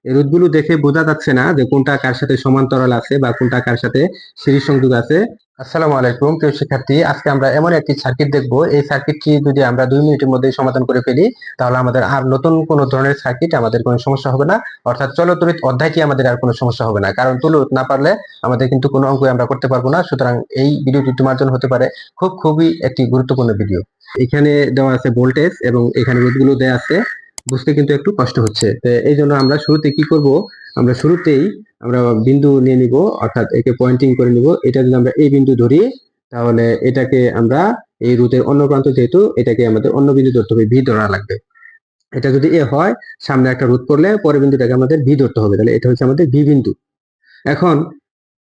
এই রুটগুলো দেখে বোঝা যাচ্ছে না যে কোনটা কার সাথে সমান্তরাল আছে বা কোনটা কার সাথে সিরিজ সংযোগ আছে। আসসালামু আলাইকুম প্রিয় শিক্ষার্থী, আজকে আমরা এমন একটি সার্কিট দেখব। এই সার্কিটটি যদি আমরা 2 মিনিটের মধ্যে সমাধান করে ফেলি তাহলে আমাদের আর নতুন কোনো ধরনের সার্কিট আমাদের কোনো সমস্যা হবে না, অর্থাৎ চলতরিৎ অধ্যায়টি আমাদের আর কোনো সমস্যা হবে না। কারণ চলতরিৎ না পারলে আমাদের কিন্তু কোনো অঙ্কই আমরা করতে পারবো না। সুতরাং এই ভিডিওটি তোমার জন্য হতে পারে খুবই একটি গুরুত্বপূর্ণ ভিডিও। এখানে দেওয়া আছে ভোল্টেজ এবং এখানে রোধগুলো দেওয়া আছে, বুঝতে কিন্তু একটু কষ্ট হচ্ছে। তো এই জন্য আমরা শুরুতে কি করব, আমরা শুরুতেই আমরা বিন্দু নিয়ে নিব, অর্থাৎ একে পয়েন্টিং করে নিব। এটা যদি আমরা এই বিন্দু ধরি তাহলে এটাকে আমরা এই রুটের অন্য প্রান্ত, যেহেতু এটাকে আমাদের অন্য বিন্দু ধরতে হবে, ভি ধরা লাগবে। এটা যদি এ হয়, সামনে একটা রুট পড়লে পরের বিন্দুটাকে আমাদের ভি ধরতে হবে, তাহলে এটা হচ্ছে আমাদের ভি বিন্দু। এখন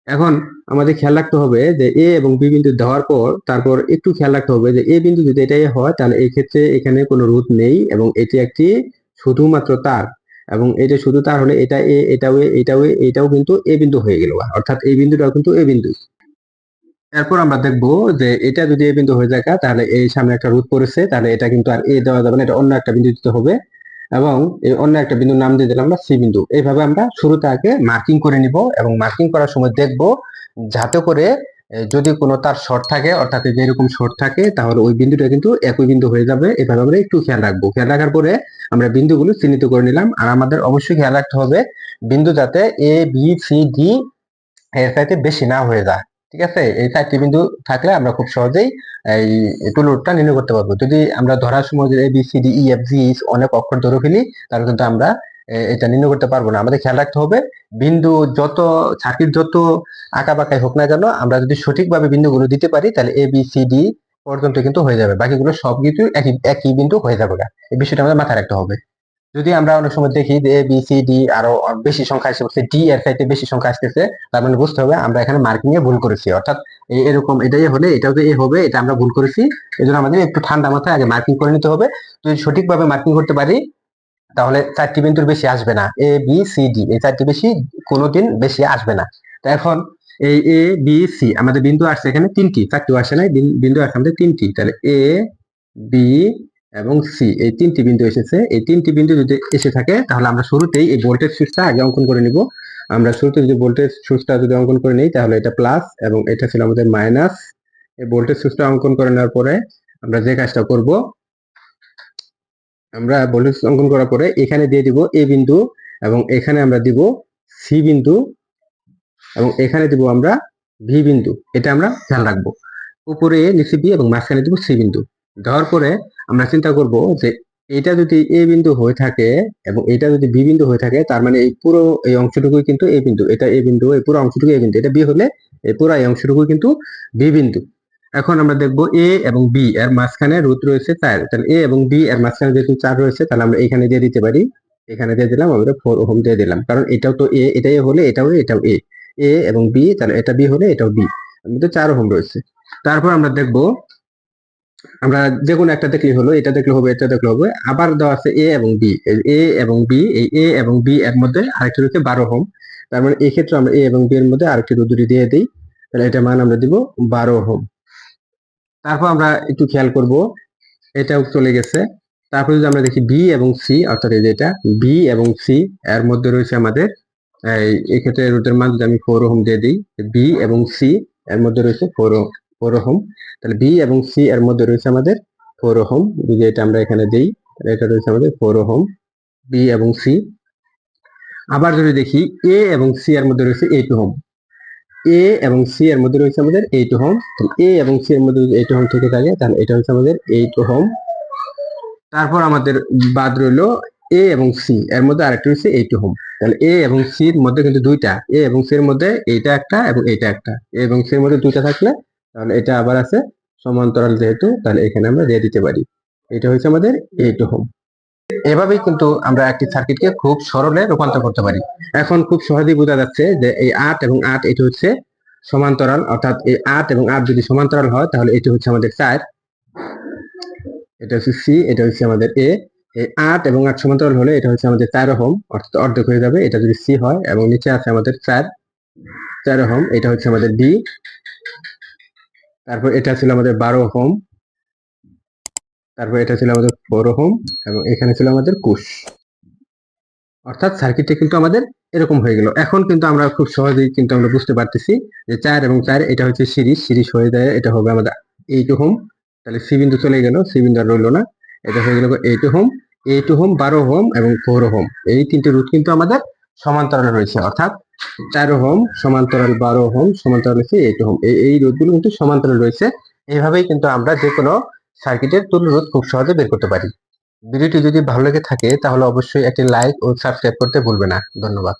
এখন আমাদের খেয়াল রাখতে হবে যে এ এবং বি বিন্দু দেওয়ার পর তারপর একটু খেয়াল রাখতে হবে যে এ বিন্দু যদি এটাই হয় তাহলে এই ক্ষেত্রে এখানে কোনো রুট নেই এবং এটি একটি শুধুমাত্র তার, এবং এটা শুধু তার হলে এটা এ, এটাও এ, এটাও এ, এটাও কিন্তু এ বিন্দু হয়ে গেল, অর্থাৎ এই বিন্দুটাও কিন্তু এ বিন্দু। এরপর আমরা দেখবো যে এটা যদি এ বিন্দু হয়ে যায় তাহলে এই সামনে একটা রুট পড়েছে, তাহলে এটা কিন্তু আর এ দেওয়া যাবে না, এটা অন্য একটা বিন্দু দিতে হবে। এবং এই অন্য একটা বিন্দুর নাম দিয়ে দিলাম আমরা সি বিন্দু। এইভাবে আমরা শুরুতে আগে মার্কিং করে নিব এবং মার্কিং করার সময় দেখব যাতে করে যদি কোনো তার শর্ট থাকে, অর্থাৎ যেরকম শর্ট থাকে, তাহলে ওই বিন্দুটা কিন্তু একই বিন্দু হয়ে যাবে। এভাবে আমরা একটু খেয়াল রাখবো। খেয়াল রাখার পরে আমরা বিন্দুগুলো চিহ্নিত করে নিলাম। আর আমাদের অবশ্যই খেয়াল রাখতে হবে বিন্দু যাতে এ বি সি ডি এর চাইতে বেশি না হয়ে যায়। ঠিক আছে, এই 4টি বিন্দু থাকলে আমরা খুব সহজেই এই টুল রুটটা নির্ণয় করতে পারবো। যদি আমরা ধরার সময় A B C D E F G অনেক অক্ষর ধরে ফেলি তাহলে কিন্তু আমরা এটা নির্ণয় করতে পারবো না। আমাদের খেয়াল রাখতে হবে বিন্দু যত সার্কিট যত আঁকা বাঁকাই হোক না কেন, আমরা যদি সঠিকভাবে বিন্দুগুলো দিতে পারি তাহলে এ বি সি ডি পর্যন্ত কিন্তু হয়ে যাবে, বাকিগুলো সব কিছু একই একই বিন্দু হয়ে যাবে। এই বিষয়টা আমাদের মাথায় রাখতে হবে। যদি আমরা অনেক সময় দেখি যে এ বি সি ডি আরো বেশি সংখ্যা আসছে, ডি এর চাইতে বেশি সংখ্যা আসতেছে, তার মানে বুঝতে হবে আমরা এখানে মার্কিং এ ভুল করেছি, অর্থাৎ এরকম এটাই হলে এটাও যে এ হবে, এটা আমরা ভুল করেছি। এই জন্য আমাদের একটু ঠান্ডা মাথায় আগে মার্কিং করে নিতে হবে। যদি সঠিকভাবে মার্কিং করতে পারি তাহলে 4টি বিন্দুর বেশি আসবে না, এ বি সি ডি এই 4টি বেশি কোনোদিন বেশি আসবে না। তো এখন এই এ বি সি আমাদের বিন্দু আসছে এখানে 3টি, 4টিও আসে নাই, বিন্দু আসছে আমাদের 3টি। তাহলে এ বি এবং সি এই 3টি বিন্দু এসেছে। এই 3টি বিন্দু যদি এসে থাকে তাহলে আমরা শুরুতেই এই ভোল্টেজ সুইচটা আগে অঙ্কন করে নিব। আমরা শুরুতে যদি ভোল্টেজ সুইচটা যদি অঙ্কন করে নিই তাহলে এটা প্লাস এবং এটা ছিল আমাদের মাইনাস। এই ভোল্টেজ সুইচটা অঙ্কন করে নেওয়ার পরে আমরা যে কাজটা করব, আমরা ভোল্টেজ অঙ্কন করার পরে এখানে দিয়ে দিব এ বিন্দু এবং এখানে আমরা দিব সি বিন্দু এবং এখানে দিব আমরা ভি বিন্দু। এটা আমরা খেয়াল রাখবো। উপরে এ, নিচে বি এবং মাঝখানে দিব সি বিন্দু। দেওয়ার পরে আমরা চিন্তা করব যে এটা যদি এ বিন্দু হয়ে থাকে এবং এটা যদি বি বিন্দু হয়ে থাকে, তার মানে এই পুরো এই অংশটুকুই কিন্তু এ বিন্দু, এটা এ বিন্দু, এই পুরো অংশটুকু এ বিন্দু। এটা বি হলে এই পুরো এই অংশটুকু কিন্তু বি বিন্দু। এখন আমরা দেখব এ এবং বি এর মাঝখানে রুট রয়েছে 4, তাহলে এ এবং বি এর মাঝখানে যেহেতু 4 রয়েছে তাহলে আমরা এখানে দিয়ে দিতে পারি। এখানে দিয়ে দিলাম, আমরা 4 ওহম দিয়ে দিলাম, কারণ এটাও তো এ, এটাই হলে এটাও এ, এটাও এ, এ এবং বি, তাহলে এটা বি হলে এটাও বি, আমাদের 4 ওহম রয়েছে। তারপর আমরা দেখব, আমরা যে কোনো একটা দেখলেই হলো, এটা দেখলে হবে, এটা দেখলে হবে। আবার দেওয়া আছে এ এবং বি, এ এবং বি, এই এ এবং বি এর মধ্যে আরেকটি রয়েছে 12 ওহম। তার মানে এই ক্ষেত্রে আমরা এ এবং বি এর মধ্যে আরেকটি রুদ্রি দিয়ে দিই, তাহলে এটা মান আমরা দিব 12 ওহম। তারপর আমরা একটু খেয়াল করব, এটাও চলে গেছে। তারপর যদি আমরা দেখি বি এবং সি, অর্থাৎ এই যেটা বি এবং সি এর মধ্যে রয়েছে আমাদের এই ক্ষেত্রে রুটের মান যদি আমি 4 ওহম দিয়ে দিই, বি এবং সি এর মধ্যে রয়েছে 4 ওহম। তাহলে বি এবং সি এর মধ্যে রয়েছে আমাদের 4 ওহম। যদি এটা আমরা এখানে দিই তাহলে এটা রয়েছে আমাদের 4 ওহম, বি এবং সি। আবার যদি দেখি এ এবং সি এর মধ্যে রয়েছে 8 ওহম, এ এবং সি এর মধ্যে রয়েছে আমাদের 8 ওহম। তাহলে এ এবং সি এর মধ্যে যদি 8 ওহম থেকে থাকে তাহলে এটা হচ্ছে আমাদের 8 ওহম। তারপর আমাদের বাদ রইলো এ এবং সি এর মধ্যে আরেকটা রয়েছে 8 ওহম। তাহলে এ এবং সি এর মধ্যে কিন্তু দুইটা, এ এবং সি এর মধ্যে এইটা একটা এবং এইটা একটা, এ এবং সি এর মধ্যে দুইটা থাকলে তাহলে এটা আবার আছে সমান্তরাল, যেহেতু তাহলে এখানে আমরা দিয়ে দিতে পারি। এটা হচ্ছে আমাদের 8 ওহম। এভাবেই কিন্তু আমরা একটি সার্কিটকে খুব সরলে রূপান্তর করতে পারি। এখন খুব সহজেই বোঝা যাচ্ছে যে এই 8 এবং 8 এটি হচ্ছে সমান্তরাল, অর্থাৎ এই 8 এবং 8 যদি সমান্তরাল হয় তাহলে এটি হচ্ছে আমাদের 4, এটা হচ্ছে সি, এটা হচ্ছে আমাদের এ। এই 8 এবং 8 সমান্তরাল হলে এটা হচ্ছে আমাদের 4 ওহম, অর্থাৎ অর্ধেক হয়ে যাবে এটা যদি সি হয়। এবং নিচে আছে আমাদের 4 ওহম, এটা হচ্ছে আমাদের বি। তারপর এটা ছিল আমাদের 12 ওহম, তারপর এটা ছিল আমাদের 4 ওহম এবং এখানে ছিল আমাদের কুশ। অর্থাৎ সার্কিটটা কিন্তু আমাদের এরকম হয়ে গেল। এখন কিন্তু আমরা খুব সহজেই কিন্তু আমরা বুঝতে পারতেছি যে 4 এবং 4 এটা হচ্ছে সিরিজ হয়ে যায়, এটা হবে আমাদের 8 ওহম। তাহলে সি বিন্দু চলে গেল, সি বিন্দু আর রইলো না, এটা হয়ে গেল 8 ওহম, 8 ওহম, 12 ওহম এবং 4 ওহম। এই তিনটে রোধ কিন্তু আমাদের সমান্তরালে রয়েছে, অর্থাৎ 4 ওহম সমান্তরাল 12 ওহম সমান্তরাল হচ্ছে 8 ওহম। এই রোধগুলো কিন্তু সমান্তরাল রয়েছে। এইভাবেই কিন্তু আমরা যে কোনো সার্কিটের তুল্য রোধ খুব সহজে বের করতে পারি। ভিডিওটি যদি ভালো লেগে থাকে তাহলে অবশ্যই একটি লাইক ও সাবস্ক্রাইব করতে ভুলবে না। ধন্যবাদ।